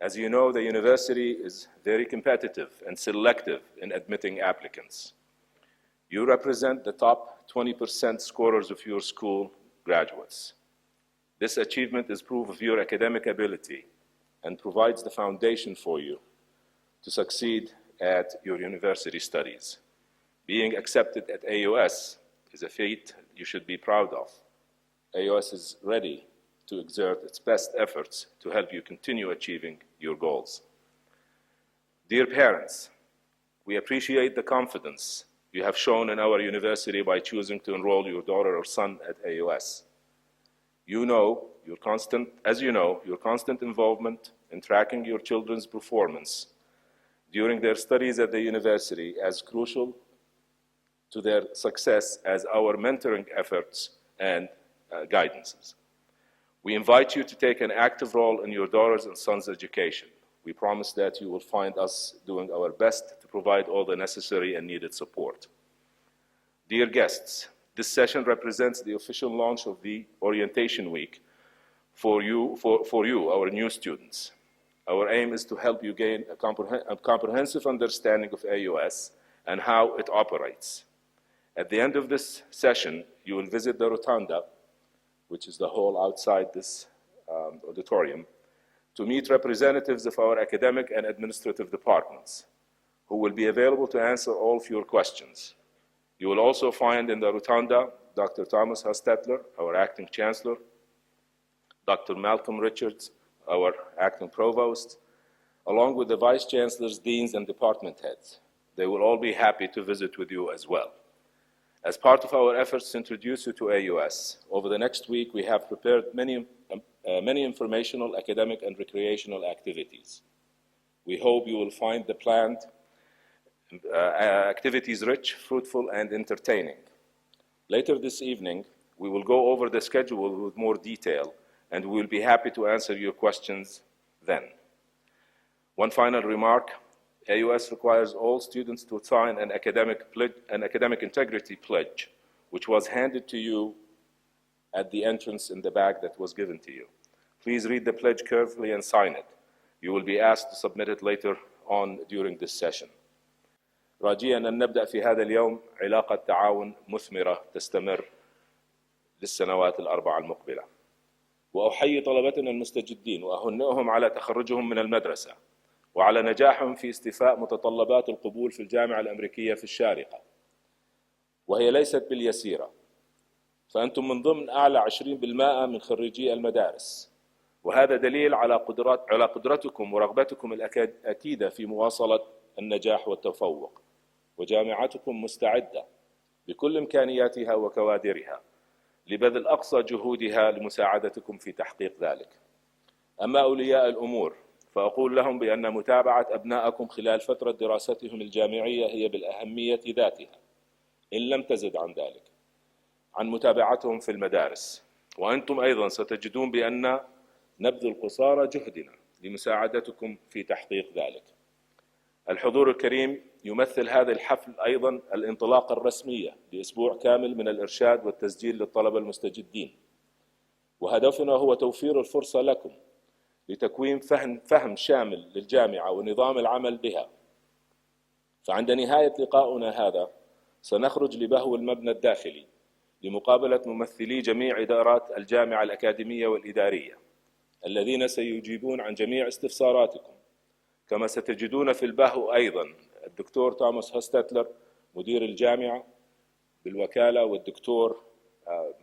As you know, the university is very competitive and selective in admitting applicants. You represent the top 20% scorers of your school graduates. This achievement is proof of your academic ability and provides the foundation for you to succeed at your university studies. Being accepted at AUS is a feat you should be proud of. AUS is ready to exert its best efforts to help you continue achieving your goals. Dear parents, we appreciate the confidence you have shown in our university by choosing to enroll your daughter or son at AUS. As you know, your constant involvement in tracking your children's performance during their studies at the university as crucial to their success as our mentoring efforts and guidances. We invite you to take an active role in your daughter's and son's education. We promise that you will find us doing our best to provide all the necessary and needed support. Dear guests, this session represents the official launch of the Orientation Week for you, our new students. Our aim is to help you gain a comprehensive understanding of AUS and how it operates. At the end of this session, you will visit the Rotunda, which is the hall outside this auditorium, to meet representatives of our academic and administrative departments, who will be available to answer all of your questions. You will also find in the Rotunda Dr. Thomas Hochstettler, our Acting Chancellor, Dr. Malcolm Richards, our Acting Provost, along with the Vice Chancellors, Deans, and Department Heads. They will all be happy to visit with you as well. As part of our efforts to introduce you to AUS, over the next week we have prepared many informational, academic, and recreational activities. We hope you will find the planned activities rich, fruitful, and entertaining. Later this evening, we will go over the schedule with more detail, and we will be happy to answer your questions then. One final remark. AUS requires all students to sign an academic integrity pledge, which was handed to you at the entrance in the bag that was given to you. Please read the pledge carefully and sign it. You will be asked to submit it later on during this session. راجيا أن نبدأ في هذا اليوم علاقة تعاون مثمرة تستمر للسنوات الأربع المقبلة. وأحيي طلبتنا المستجدين وأهنئهم على تخرجهم من المدرسة وعلى نجاحهم في استيفاء متطلبات القبول في الجامعة الأمريكية في الشارقة، وهي ليست باليسيرة، فأنتم من ضمن أعلى 20% من خريجي المدارس، وهذا دليل على قدرتكم ورغبتكم الأكيدة في مواصلة النجاح والتفوق، وجامعتكم مستعدة بكل إمكانياتها وكوادرها لبذل أقصى جهودها لمساعدتكم في تحقيق ذلك. أما أولياء الأمور فأقول لهم بأن متابعة أبنائكم خلال فترة دراستهم الجامعية هي بالأهمية ذاتها، إن لم تزد عن ذلك، عن متابعتهم في المدارس. وأنتم أيضا ستجدون بأن نبذل قصارى جهدنا لمساعدتكم في تحقيق ذلك. الحضور الكريم، يمثل هذا الحفل أيضا الانطلاقة الرسمية لأسبوع كامل من الإرشاد والتسجيل للطلبة المستجدين، وهدفنا هو توفير الفرصة لكم لتكوين فهم شامل للجامعة ونظام العمل بها. فعند نهاية لقاؤنا هذا سنخرج لبهو المبنى الداخلي لمقابلة ممثلي جميع إدارات الجامعة الأكاديمية والإدارية الذين سيجيبون عن جميع استفساراتكم. كما ستجدون في البهو أيضا الدكتور توماس هوستتلر مدير الجامعة بالوكالة، والدكتور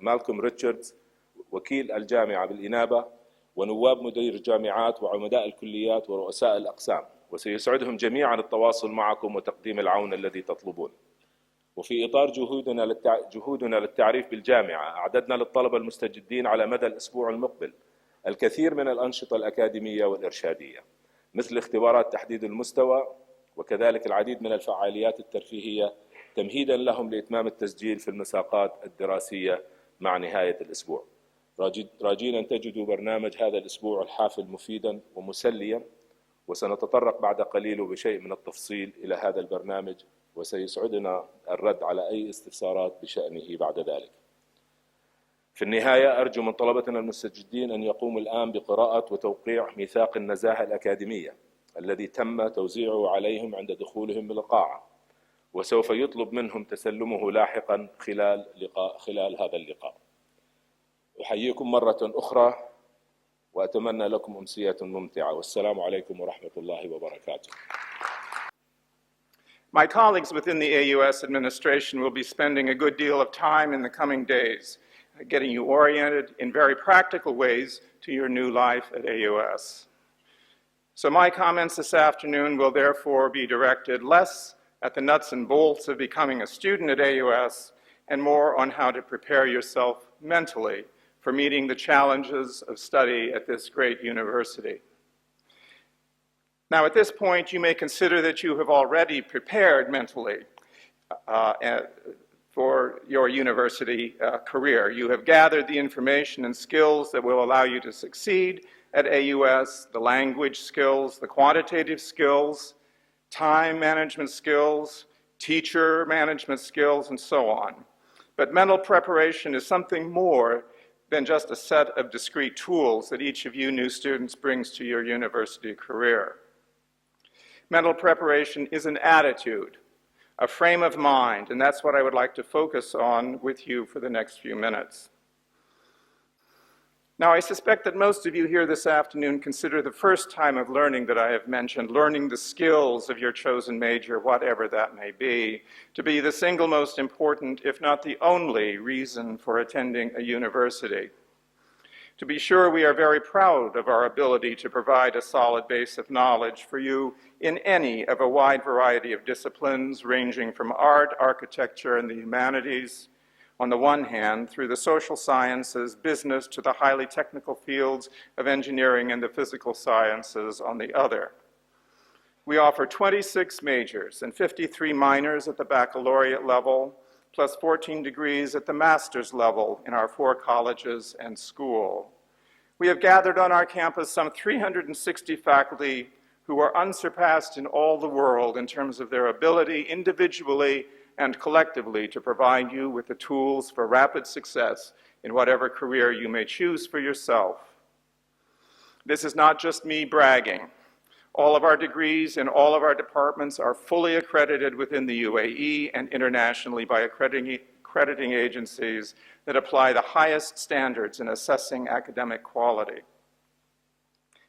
مالكوم ريتشاردز وكيل الجامعة بالإنابة، ونواب مدير الجامعات وعمداء الكليات ورؤساء الأقسام، وسيسعدهم جميعا التواصل معكم وتقديم العون الذي تطلبون. وفي إطار جهودنا للتعريف بالجامعة، أعددنا للطلبة المستجدين على مدى الأسبوع المقبل الكثير من الأنشطة الأكاديمية والإرشادية، مثل اختبارات تحديد المستوى، وكذلك العديد من الفعاليات الترفيهية تمهيدا لهم لإتمام التسجيل في المساقات الدراسية مع نهاية الأسبوع. راجين أن تجدوا برنامج هذا الأسبوع الحافل مفيدا ومسليا، وسنتطرق بعد قليل وبشيء من التفصيل إلى هذا البرنامج، وسيسعدنا الرد على أي استفسارات بشأنه بعد ذلك. في النهاية أرجو من طلبتنا المستجدين أن يقوموا الآن بقراءة وتوقيع ميثاق النزاهة الأكاديمية الذي تم توزيعه عليهم عند دخولهم القاعة، وسوف يطلب منهم تسلمه لاحقا خلال هذا اللقاء. أحييكم مرة أخرى وأتمنى لكم أمسية ممتعة، والسلام عليكم ورحمة الله وبركاته. My colleagues within the AUS administration will be spending a good deal of time in the coming days getting you oriented in very practical ways to your new life at AUS. So my comments this afternoon will therefore be directed less at the nuts and bolts of becoming a student at AUS and more on how to prepare yourself mentally for meeting the challenges of study at this great university. Now, at this point, you may consider that you have already prepared mentally for your university career. You have gathered the information and skills that will allow you to succeed at AUS, the language skills, the quantitative skills, time management skills, teacher management skills, and so on. But mental preparation is something more than just a set of discrete tools that each of you new students brings to your university career. Mental preparation is an attitude, a frame of mind, and that's what I would like to focus on with you for the next few minutes. Now, I suspect that most of you here this afternoon consider the first time of learning that I have mentioned, learning the skills of your chosen major, whatever that may be, to be the single most important, if not the only, reason for attending a university. To be sure, we are very proud of our ability to provide a solid base of knowledge for you in any of a wide variety of disciplines, ranging from art, architecture, and the humanities, on the one hand, through the social sciences, business, to the highly technical fields of engineering and the physical sciences on the other. We offer 26 majors and 53 minors at the baccalaureate level, plus 14 degrees at the master's level in our 4 colleges and school. We have gathered on our campus some 360 faculty who are unsurpassed in all the world in terms of their ability individually and collectively to provide you with the tools for rapid success in whatever career you may choose for yourself. This is not just me bragging. All of our degrees in all of our departments are fully accredited within the UAE and internationally by accrediting agencies that apply the highest standards in assessing academic quality.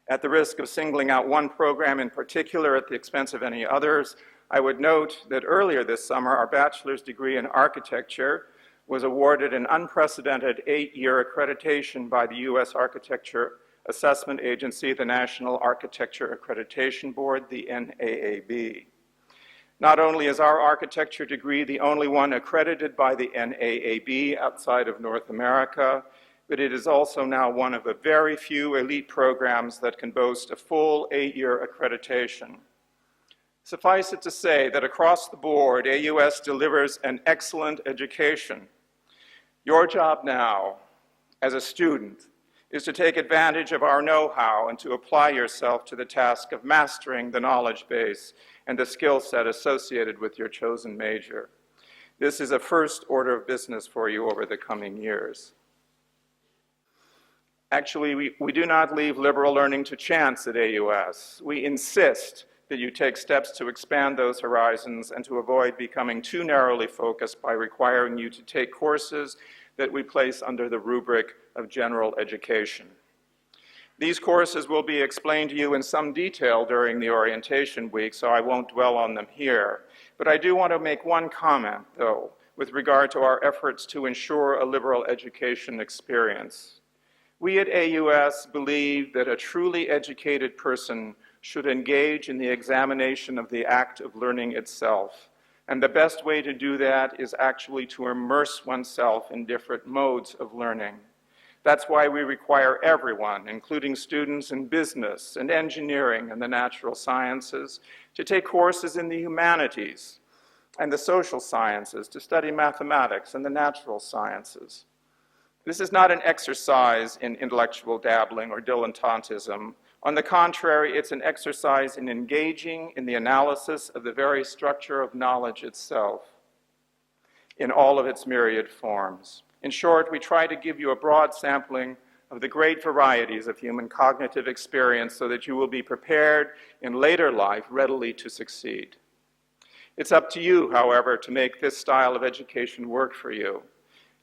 At the risk of singling out one program in particular at the expense of any others, I would note that earlier this summer, our bachelor's degree in architecture was awarded an unprecedented 8-year accreditation by the U.S. Architecture Assessment Agency, the National Architecture Accreditation Board, the NAAB. Not only is our architecture degree the only one accredited by the NAAB outside of North America, but it is also now one of a very few elite programs that can boast a full 8-year accreditation. Suffice it to say that across the board, AUS delivers an excellent education. Your job now, as a student, is to take advantage of our know-how and to apply yourself to the task of mastering the knowledge base and the skill set associated with your chosen major. This is a first order of business for you over the coming years. Actually, we do not leave liberal learning to chance at AUS. We insist that you take steps to expand those horizons and to avoid becoming too narrowly focused by requiring you to take courses that we place under the rubric of general education. These courses will be explained to you in some detail during the orientation week, so I won't dwell on them here. But I do want to make one comment, though, with regard to our efforts to ensure a liberal education experience. We at AUS believe that a truly educated person should engage in the examination of the act of learning itself. And the best way to do that is actually to immerse oneself in different modes of learning. That's why we require everyone, including students in business and engineering and the natural sciences, to take courses in the humanities and the social sciences, to study mathematics and the natural sciences. This is not an exercise in intellectual dabbling or dilettantism. On the contrary, it's an exercise in engaging in the analysis of the very structure of knowledge itself in all of its myriad forms. In short, we try to give you a broad sampling of the great varieties of human cognitive experience so that you will be prepared in later life readily to succeed. It's up to you, however, to make this style of education work for you.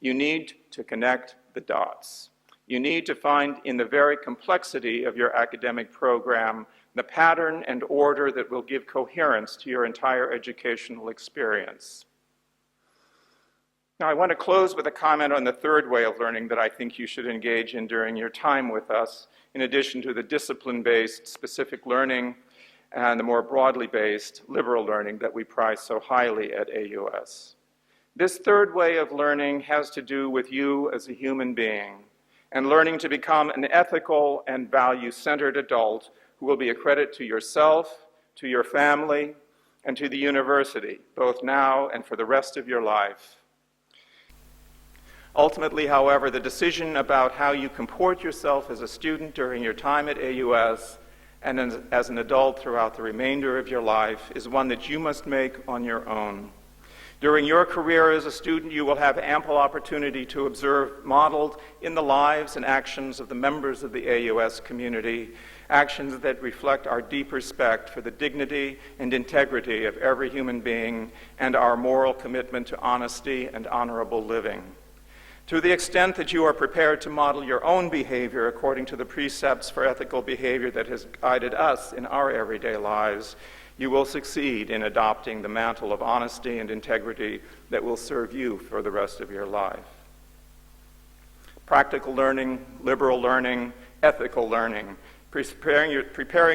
You need to connect the dots. You need to find in the very complexity of your academic program the pattern and order that will give coherence to your entire educational experience. Now, I want to close with a comment on the third way of learning that I think you should engage in during your time with us, in addition to the discipline-based specific learning and the more broadly based liberal learning that we prize so highly at AUS. This third way of learning has to do with you as a human being and learning to become an ethical and value-centered adult who will be a credit to yourself, to your family, and to the university, both now and for the rest of your life. Ultimately, however, the decision about how you comport yourself as a student during your time at AUS and as an adult throughout the remainder of your life is one that you must make on your own. During your career as a student, you will have ample opportunity to observe modeled in the lives and actions of the members of the AUS community, actions that reflect our deep respect for the dignity and integrity of every human being and our moral commitment to honesty and honorable living. To the extent that you are prepared to model your own behavior according to the precepts for ethical behavior that has guided us in our everyday lives, you will succeed in adopting the mantle of honesty and integrity that will serve you for the rest of your life. Practical learning, liberal learning, ethical learning, preparing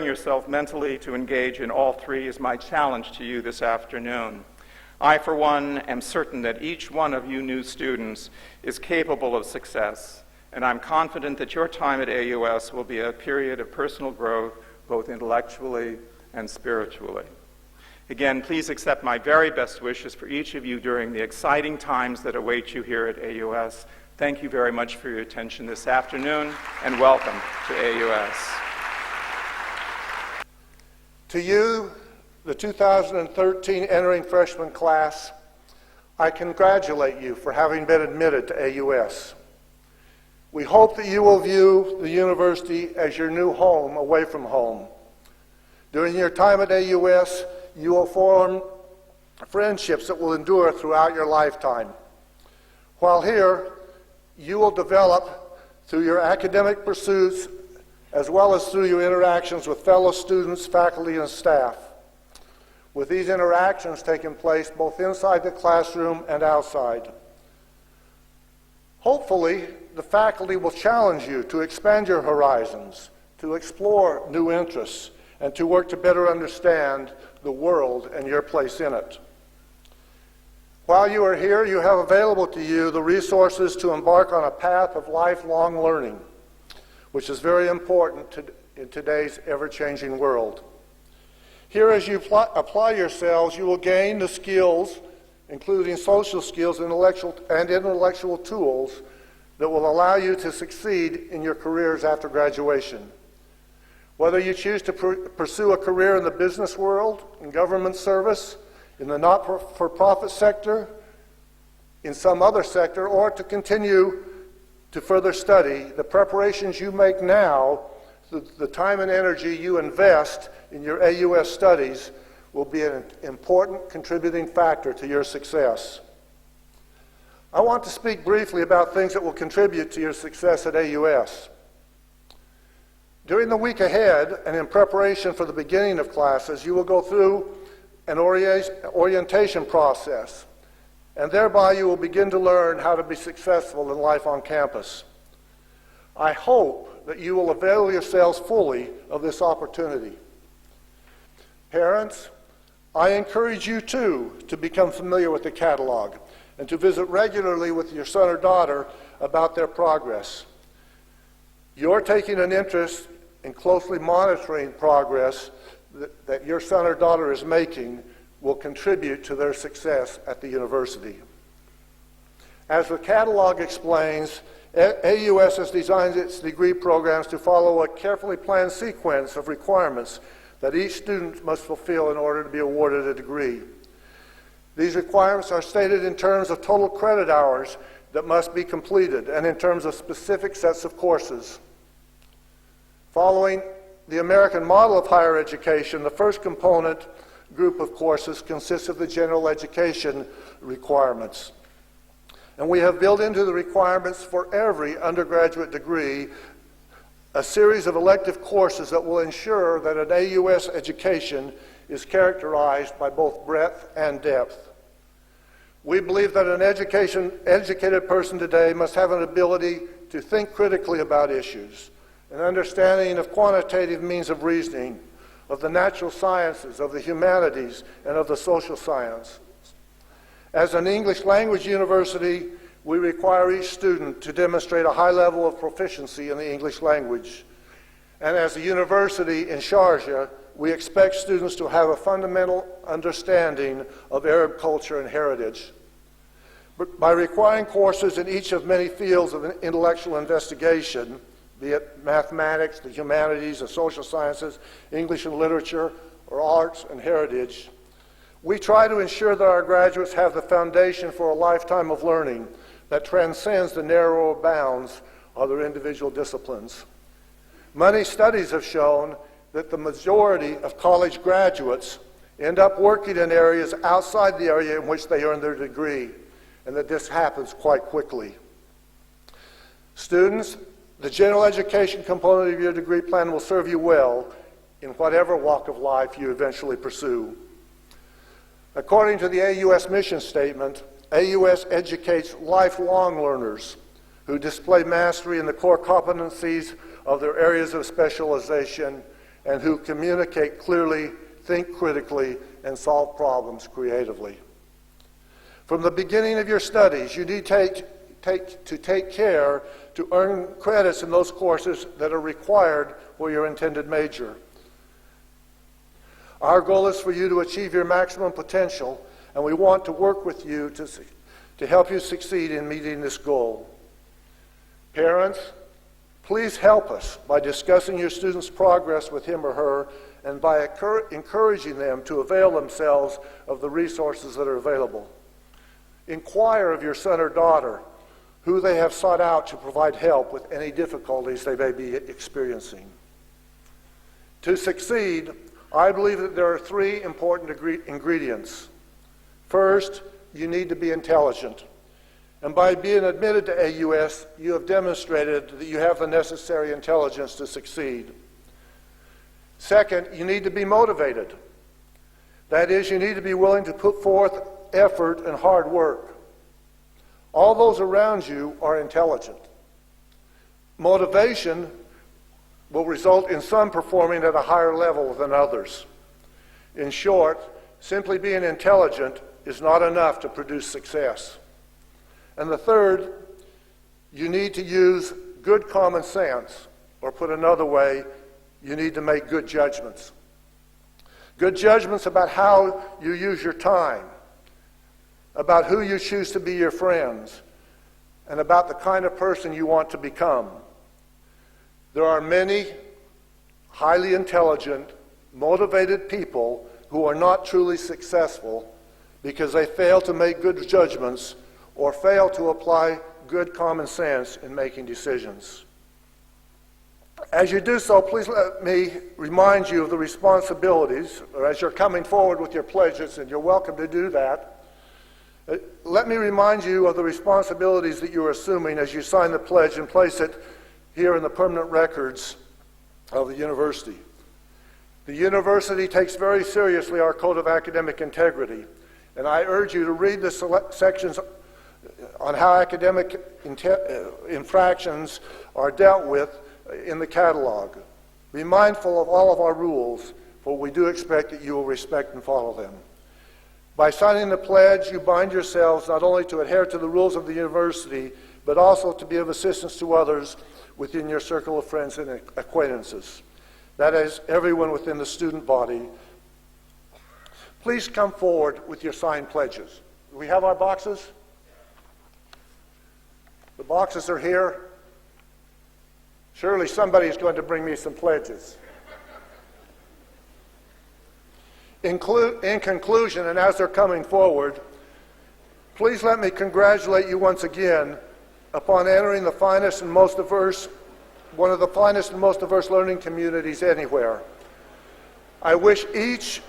yourself mentally to engage in all three is my challenge to you this afternoon. I, for one, am certain that each one of you new students is capable of success, and I'm confident that your time at AUS will be a period of personal growth, both intellectually and spiritually. Again, please accept my very best wishes for each of you during the exciting times that await you here at AUS. Thank you very much for your attention this afternoon, and welcome to AUS. To you, the 2013 entering freshman class, I congratulate you for having been admitted to AUS. We hope that you will view the university as your new home away from home. During your time at AUS, you will form friendships that will endure throughout your lifetime. While here, you will develop through your academic pursuits as well as through your interactions with fellow students, faculty, and staff, with these interactions taking place both inside the classroom and outside. Hopefully, the faculty will challenge you to expand your horizons, to explore new interests, and to work to better understand the world and your place in it. While you are here, you have available to you the resources to embark on a path of lifelong learning, which is very important in today's ever-changing world. Here, as you apply yourselves, you will gain the skills, including social skills and intellectual tools, that will allow you to succeed in your careers after graduation. Whether you choose to pursue a career in the business world, in government service, in the not-for-profit sector, in some other sector, or to continue to further study, the preparations you make now, the time and energy you invest in your AUS studies will be an important contributing factor to your success. I want to speak briefly about things that will contribute to your success at AUS. During the week ahead, and in preparation for the beginning of classes, you will go through an orientation process, and thereby you will begin to learn how to be successful in life on campus. I hope that you will avail yourselves fully of this opportunity. Parents, I encourage you too to become familiar with the catalog and to visit regularly with your son or daughter about their progress. Your taking an interest in closely monitoring progress that your son or daughter is making will contribute to their success at the university. As the catalog explains, AUS has designed its degree programs to follow a carefully planned sequence of requirements that each student must fulfill in order to be awarded a degree. These requirements are stated in terms of total credit hours that must be completed, and in terms of specific sets of courses. Following the American model of higher education, the first component group of courses consists of the general education requirements. And we have built into the requirements for every undergraduate degree a series of elective courses that will ensure that an AUS education is characterized by both breadth and depth. We believe that an educated person today must have an ability to think critically about issues, an understanding of quantitative means of reasoning, of the natural sciences, of the humanities, and of the social sciences. As an English language university, we require each student to demonstrate a high level of proficiency in the English language. And as a university in Sharjah, we expect students to have a fundamental understanding of Arab culture and heritage. But by requiring courses in each of many fields of intellectual investigation, be it mathematics, the humanities, the social sciences, English and literature, or arts and heritage, we try to ensure that our graduates have the foundation for a lifetime of learning that transcends the narrower bounds of their individual disciplines. Many studies have shown that the majority of college graduates end up working in areas outside the area in which they earned their degree, and that this happens quite quickly. Students, the general education component of your degree plan will serve you well in whatever walk of life you eventually pursue. According to the AUS mission statement, AUS educates lifelong learners who display mastery in the core competencies of their areas of specialization and who communicate clearly, think critically, and solve problems creatively. From the beginning of your studies, you need to take care to earn credits in those courses that are required for your intended major. Our goal is for you to achieve your maximum potential, and we want to work with you to help you succeed in meeting this goal. Parents, please help us by discussing your student's progress with him or her and by encouraging them to avail themselves of the resources that are available. Inquire of your son or daughter who they have sought out to provide help with any difficulties they may be experiencing. To succeed, I believe that there are three important ingredients. First, you need to be intelligent. And by being admitted to AUS, you have demonstrated that you have the necessary intelligence to succeed. Second, you need to be motivated. That is, you need to be willing to put forth effort and hard work. All those around you are intelligent. Motivation will result in some performing at a higher level than others. In short, simply being intelligent is not enough to produce success. And the third, you need to use good common sense, or put another way, you need to make good judgments. Good judgments about how you use your time, about who you choose to be your friends, and about the kind of person you want to become. There are many highly intelligent, motivated people who are not truly successful because they fail to make good judgments or fail to apply good common sense in making decisions. As you do so, please let me remind you of the responsibilities, or as you're coming forward with your pledges, and you're welcome to do that, let me remind you of the responsibilities that you're assuming as you sign the pledge and place it here in the permanent records of the university. The university takes very seriously our code of academic integrity, and I urge you to read the sections on how academic infractions are dealt with in the catalog. Be mindful of all of our rules, for we do expect that you will respect and follow them. By signing the pledge, you bind yourselves not only to adhere to the rules of the university, but also to be of assistance to others within your circle of friends and acquaintances. That is, everyone within the student body. Please come forward with your signed pledges. Do we have our boxes? The boxes are here. Surely somebody is going to bring me some pledges. In conclusion, and as they're coming forward, please let me congratulate you once again upon entering the finest and most diverse, one of the finest and most diverse learning communities anywhere. I wish each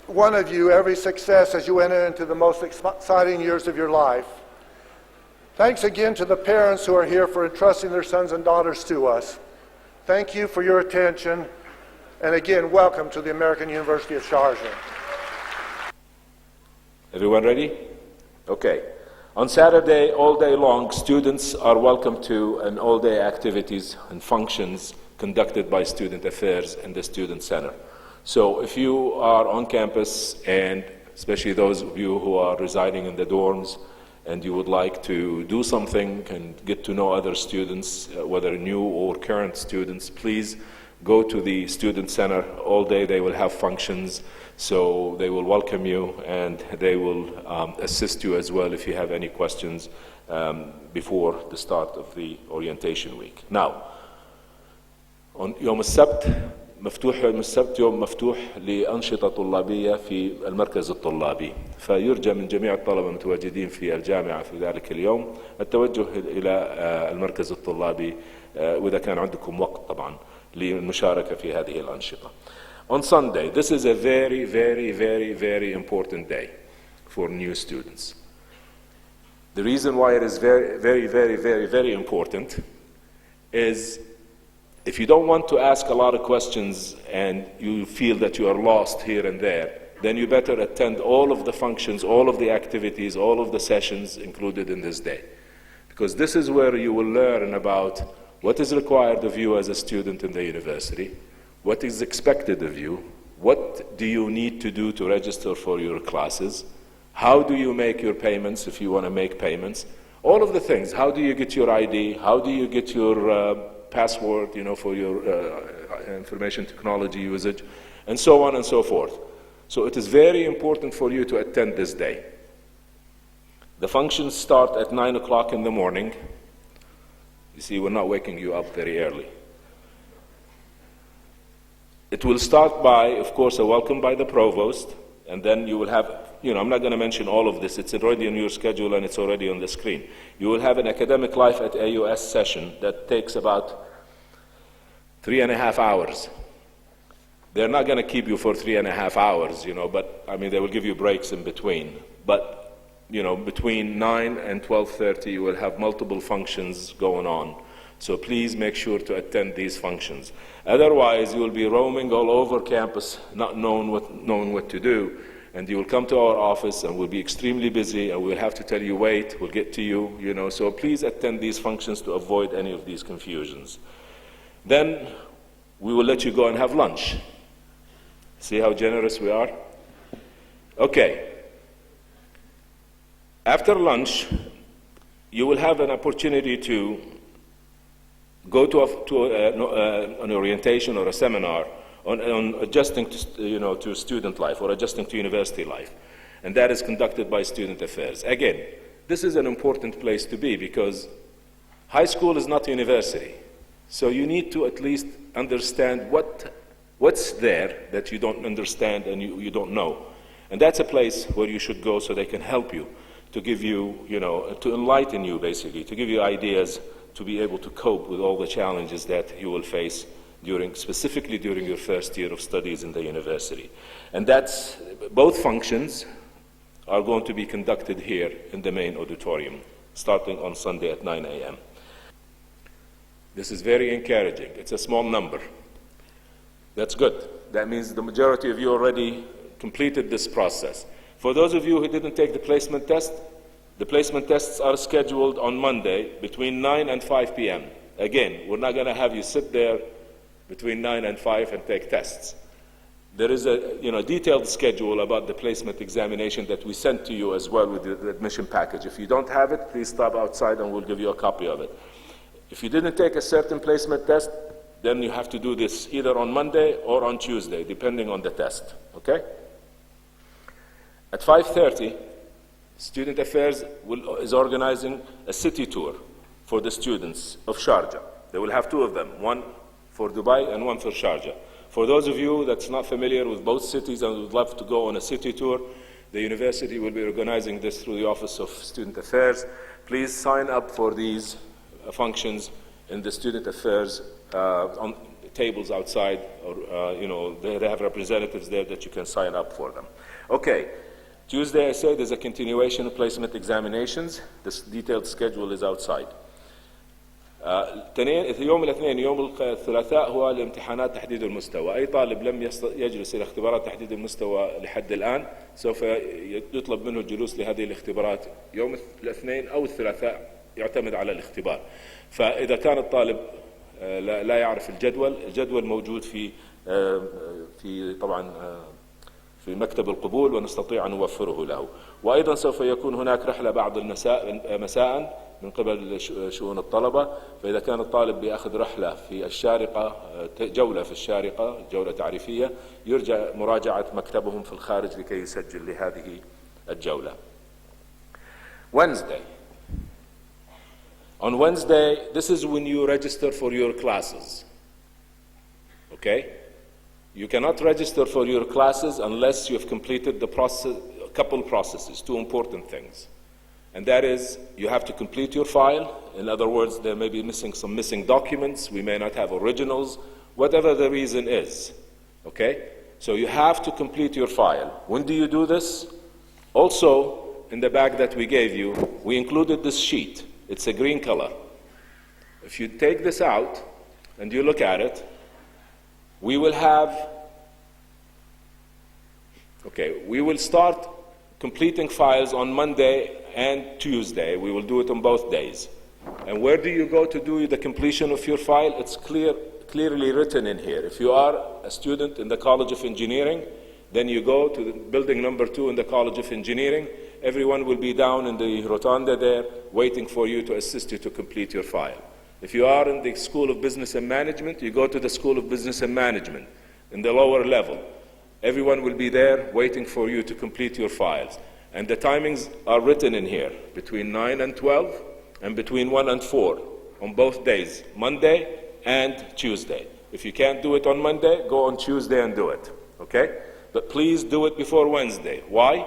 one of you every success as you enter into the most exciting years of your life. Thanks again to the parents who are here for entrusting their sons and daughters to us. Thank you for your attention, and again, welcome to the American University of Sharjah. Everyone ready? Okay. On Saturday, all day long, students are welcome to an all-day activities and functions conducted by Student Affairs and the Student Center. So if you are on campus, and especially those of you who are residing in the dorms, and you would like to do something and get to know other students, whether new or current students, please go to the Student Center. All day they will have functions, so they will welcome you and they will assist you as well if you have any questions before the start of the orientation week. Now, on يوم السبت مفتوح، يوم السبت يوم مفتوح لأنشطة طلابية في المركز الطلابي، فيرجى من جميع الطلبة المتواجدين في الجامعة في ذلك اليوم التوجه إلى المركز الطلابي وإذا كان عندكم وقت طبعا للمشاركة في هذه الأنشطة. On Sunday, this is a very, very, very, very important day for new students. The reason why it is very, very, very, very, very important is if you don't want to ask a lot of questions and you feel that you are lost here and there, then you better attend all of the functions, all of the activities, all of the sessions included in this day. Because this is where you will learn about what is required of you as a student in the university, what is expected of you, what do you need to do to register for your classes, how do you make your payments if you want to make payments, all of the things. How do you get your ID, how do you get your password, for your information technology usage, and so on and so forth. So it is very important for you to attend this day. The functions start at 9 o'clock in the morning. You see, we're not waking you up very early. It will start by, of course, a welcome by the provost, and then you will have, I'm not going to mention all of this. It's already on your schedule and it's already on the screen. You will have an academic life at AUS session that takes about 3.5 hours. They're not going to keep you for 3.5 hours, but they will give you breaks in between. But, between 9 and 12:30, you will have multiple functions going on. So please make sure to attend these functions. Otherwise, you will be roaming all over campus, not knowing what to do. And you will come to our office and we'll be extremely busy and we'll have to tell you, wait, we'll get to you, So please attend these functions to avoid any of these confusions. Then we will let you go and have lunch. See how generous we are? Okay. After lunch, you will have an opportunity to go to an orientation or a seminar on adjusting to student life or adjusting to university life. And that is conducted by Student Affairs. Again, this is an important place to be because high school is not university. So you need to at least understand what's there that you don't understand and you don't know. And that's a place where you should go so they can help you, to give you, to enlighten you basically, to give you ideas to be able to cope with all the challenges that you will face specifically during your first year of studies in the university. And both functions are going to be conducted here in the Main Auditorium, starting on Sunday at 9 a.m. This is very encouraging. It's a small number. That's good. That means the majority of you already completed this process. For those of you who didn't take the placement test, the placement tests are scheduled on Monday between 9 and 5 p.m. Again, we're not going to have you sit there between 9 and 5 and take tests. There is a detailed schedule about the placement examination that we sent to you as well with the admission package. If you don't have it, please stop outside and we'll give you a copy of it. If you didn't take a certain placement test, then you have to do this either on Monday or on Tuesday, depending on the test, okay? At 5:30, Student Affairs is organizing a city tour for the students of Sharjah. They will have two of them, one for Dubai and one for Sharjah. For those of you that's not familiar with both cities and would love to go on a city tour, the university will be organizing this through the Office of Student Affairs. Please sign up for these functions in the student affairs on tables outside, or they have representatives there that you can sign up for them. Okay, Tuesday I said there's a continuation of placement examinations. This detailed schedule is outside. يوم الاثنين يوم الثلاثاء هو الامتحانات تحديد المستوى. أي طالب لم يجلس إلى اختبارات تحديد المستوى لحد الآن سوف يطلب منه الجلوس لهذه الاختبارات يوم الاثنين أو الثلاثاء، يعتمد على الاختبار. فإذا كان الطالب لا يعرف الجدول موجود في طبعا في مكتب القبول، ونستطيع أن نوفره له. وأيضا سوف يكون هناك رحلة بعد مساء من قبل شؤون الطلبة. فإذا كان الطالب بيأخذ رحلة في الشارقة، جولة في الشارقة، جولة تعريفية، يرجى مراجعة مكتبهم في الخارج لكي يسجل لهذه الجولة. Wednesday. On Wednesday, this is when you register for your classes. Okay? You cannot register for your classes unless you have completed the process, a couple processes, two important things. And that is, you have to complete your file. In other words, there may be some missing documents. We may not have originals, whatever the reason is. Okay? So you have to complete your file. When do you do this? Also, in the bag that we gave you, we included this sheet. It's a green color. If you take this out and you look at it, we will start completing files on Monday and Tuesday. We will do it on both days. And where do you go to do the completion of your file? It's clearly written in here. If you are a student in the College of Engineering, then you go to the building number 2 in the College of Engineering. Everyone will be down in the rotunda there waiting for you to assist you to complete your file. If you are in the School of Business and Management, you go to the School of Business and Management in the lower level. Everyone will be there waiting for you to complete your files. And the timings are written in here, between 9 and 12 and between 1 and 4 on both days, Monday and Tuesday. If you can't do it on Monday, go on Tuesday and do it, okay? But please do it before Wednesday. Why?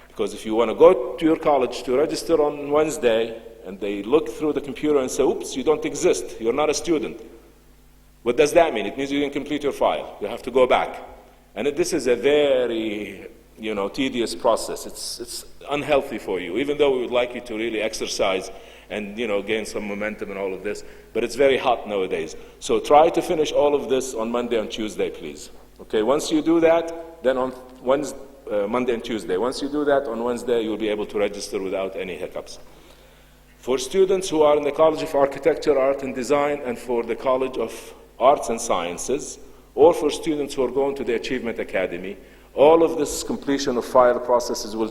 Because if you want to go to your college to register on Wednesday and they look through the computer and say, oops, you don't exist, you're not a student. What does that mean? It means you didn't complete your file. You have to go back. And this is a very, tedious process. It's unhealthy for you, even though we would like you to really exercise and, gain some momentum and all of this. But it's very hot nowadays. So try to finish all of this on Monday and Tuesday, please. Okay, once you do that, then on Monday and Tuesday. Once you do that, on Wednesday, you'll be able to register without any hiccups. For students who are in the College of Architecture, Art and Design, and for the College of Arts and Sciences, or for students who are going to the Achievement Academy, all of this completion of file processes will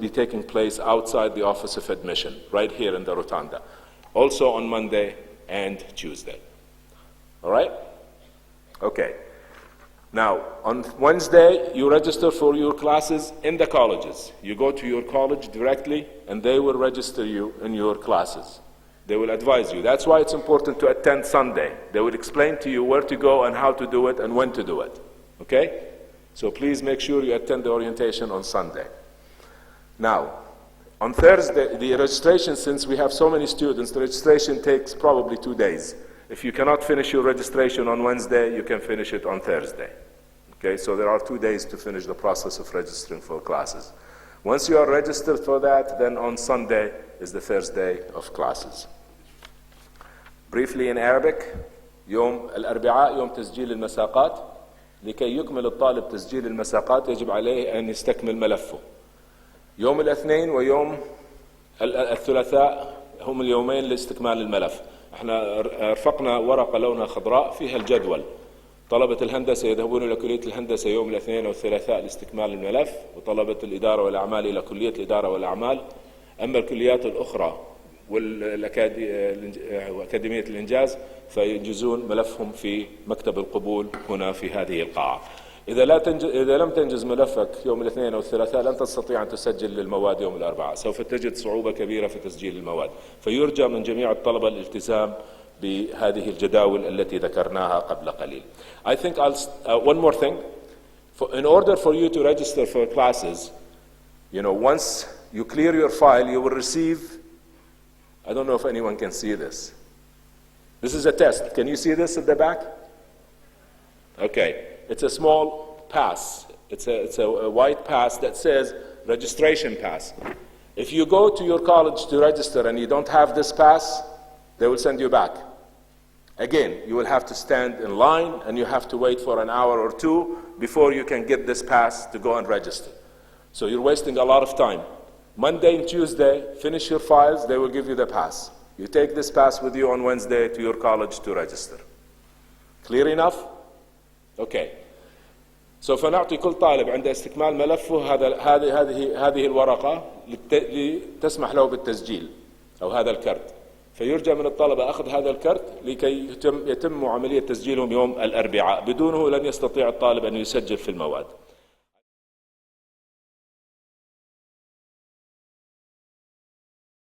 be taking place outside the Office of Admission, right here in the Rotunda, also on Monday and Tuesday. All right? Okay. Now, on Wednesday, you register for your classes in the colleges. You go to your college directly, and they will register you in your classes. They will advise you. That's why it's important to attend Sunday. They will explain to you where to go and how to do it and when to do it. Okay? So please make sure you attend the orientation on Sunday. Now, on Thursday, the registration, since we have so many students, the registration takes probably 2 days. If you cannot finish your registration on Wednesday, you can finish it on Thursday. Okay, so there are 2 days to finish the process of registering for classes. Once you are registered for that, then on Sunday is the first day of classes. Briefly in Arabic, يوم الأربعاء يوم تسجيل المساقات. لكي يكمل الطالب تسجيل المساقات يجب عليه أن يستكمل ملفه. يوم الاثنين ويوم الثلاثاء هم اليومين لاستكمال الملف. احنا رفقنا ورقة لونها خضراء فيها الجدول. طلبة الهندسة يذهبون إلى كلية الهندسة يوم الاثنين والثلاثاء لاستكمال الملف، وطلبة الإدارة والأعمال إلى كلية الإدارة والأعمال. أما الكليات الأخرى وأكاديمية الإنجاز فينجزون ملفهم في مكتب القبول هنا في هذه القاعة. إذا لم تنجز ملفك يوم الاثنين أو الثلاثاء لن تستطيع أن تسجل للمواد يوم الأربعاء. سوف تجد صعوبة كبيرة في تسجيل المواد. فيرجى من جميع الطلبة الالتزام بهذه الجداول التي ذكرناها قبل قليل. I think one more thing. In order for you to register for classes, once you clear your file, you will receive I don't know if anyone can see this. This is a test. Can you see this at the back? Okay. It's a small pass. It's a white pass that says registration pass. If you go to your college to register and you don't have this pass, they will send you back. Again, you will have to stand in line and you have to wait for an hour or two before you can get this pass to go and register. So you're wasting a lot of time. Monday and Tuesday, finish your files, they will give you the pass. You take this pass with you on Wednesday to your college to register. Clear enough? Okay. سوف نعطي كل طالب عند استكمال ملفه هذه الورقة لتسمح له بالتسجيل أو هذا الكرت. فيرجى من الطلبة أخذ هذا الكرت لكي يتم عملية تسجيلهم يوم الأربعاء. بدونه لن يستطيع الطالب أن يسجل في المواد.